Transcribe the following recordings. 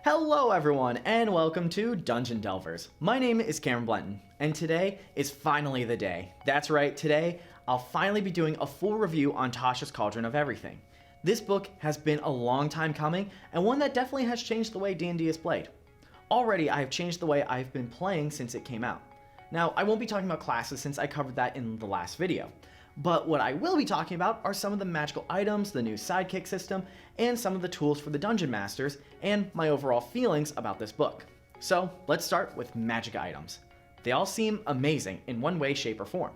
Hello everyone and welcome to Dungeon Delvers. My name is Cameron Blenton and today is finally the day. That's right, today I'll finally be doing a full review on Tasha's Cauldron of Everything. This book has been a long time coming and one that definitely has changed the way D&D is played. Already I have changed the way I've been playing since it came out. Now I won't be talking about classes since I covered that in the last video. But what I will be talking about are some of the magical items, the new sidekick system, and some of the tools for the dungeon masters, and my overall feelings about this book. So let's start with magic items. They all seem amazing in one way, shape, or form.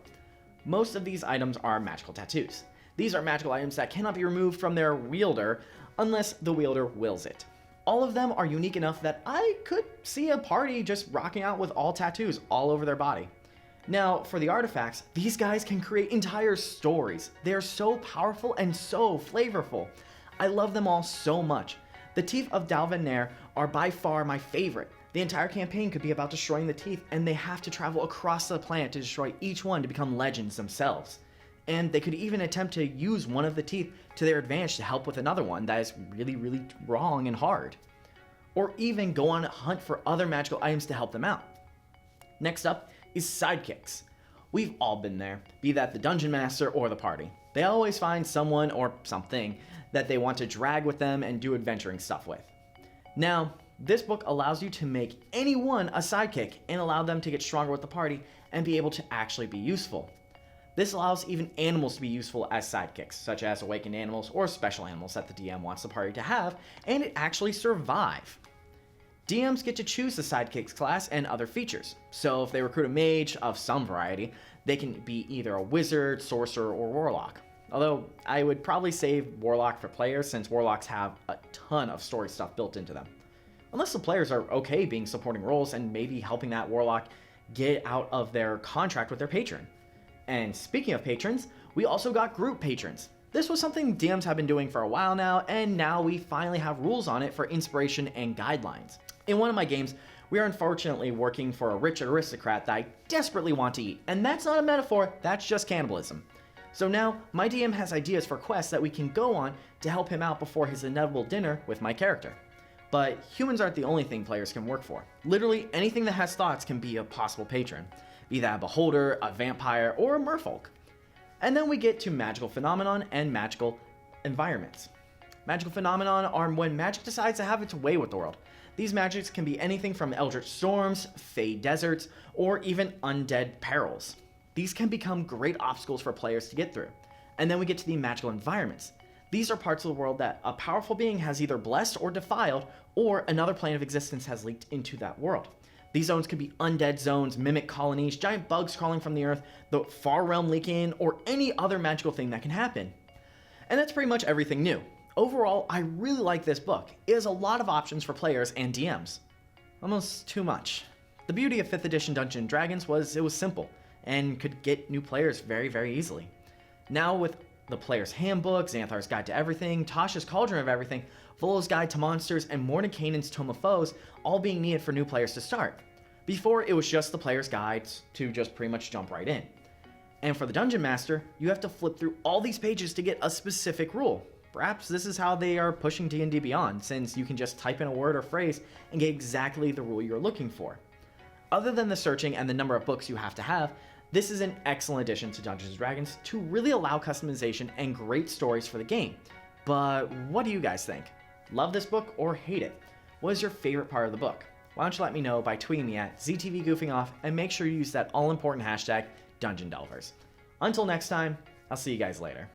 Most of these items are magical tattoos. These are magical items that cannot be removed from their wielder unless the wielder wills it. All of them are unique enough that I could see a party just rocking out with all tattoos all over their body. Now, for the artifacts, these guys can create entire stories. They are so powerful and so flavorful. I love them all so much. The teeth of Dalvin are by far my favorite. The entire campaign could be about destroying the teeth, and they have to travel across the planet to destroy each one to become legends themselves. And they could even attempt to use one of the teeth to their advantage to help with another one that is really wrong and hard. Or even go on a hunt for other magical items to help them out. Next up is sidekicks. We've all been there, be that the dungeon master or the party. They always find someone or something that they want to drag with them and do adventuring stuff with. Now, this book allows you to make anyone a sidekick and allow them to get stronger with the party and be able to actually be useful. This allows even animals to be useful as sidekicks, such as awakened animals or special animals that the DM wants the party to have, and it actually survive. DMs get to choose the sidekicks class and other features. So if they recruit a mage of some variety, they can be either a wizard, sorcerer, or warlock. Although I would probably save warlock for players since warlocks have a ton of story stuff built into them. Unless the players are okay being supporting roles and maybe helping that warlock get out of their contract with their patron. And speaking of patrons, we also got group patrons. This was something DMs have been doing for a while now, and now we finally have rules on it for inspiration and guidelines. In one of my games, we are unfortunately working for a rich aristocrat that I desperately want to eat, and that's not a metaphor, that's just cannibalism. So now, my DM has ideas for quests that we can go on to help him out before his inevitable dinner with my character. But humans aren't the only thing players can work for. Literally anything that has thoughts can be a possible patron, be that a beholder, a vampire, or a merfolk. And then we get to magical phenomenon and magical environments. Magical phenomenon are when magic decides to have its way with the world. These magics can be anything from eldritch storms, fey deserts, or even undead perils. These can become great obstacles for players to get through. And then we get to the magical environments. These are parts of the world that a powerful being has either blessed or defiled, or another plane of existence has leaked into that world. These zones could be undead zones, mimic colonies, giant bugs crawling from the earth, the far realm leaking, or any other magical thing that can happen. And that's pretty much everything new. Overall, I really like this book. It has a lot of options for players and DMs. Almost too much. The beauty of 5th edition Dungeons & Dragons was it was simple, and could get new players very easily. Now with the Player's Handbook, Xanthar's Guide to Everything, Tasha's Cauldron of Everything, Volo's Guide to Monsters, and Mordenkainen's Tome of Foes all being needed for new players to start. Before, it was just the Player's Guides to just pretty much jump right in. And for the Dungeon Master, you have to flip through all these pages to get a specific rule. Perhaps this is how they are pushing D&D Beyond, since you can just type in a word or phrase and get exactly the rule you're looking for. Other than the searching and the number of books you have to have, this is an excellent addition to Dungeons & Dragons to really allow customization and great stories for the game. But what do you guys think? Love this book or hate it? What is your favorite part of the book? Why don't you let me know by tweeting me at ZTVGoofingOff and make sure you use that all-important hashtag DungeonDelvers. Until next time, I'll see you guys later.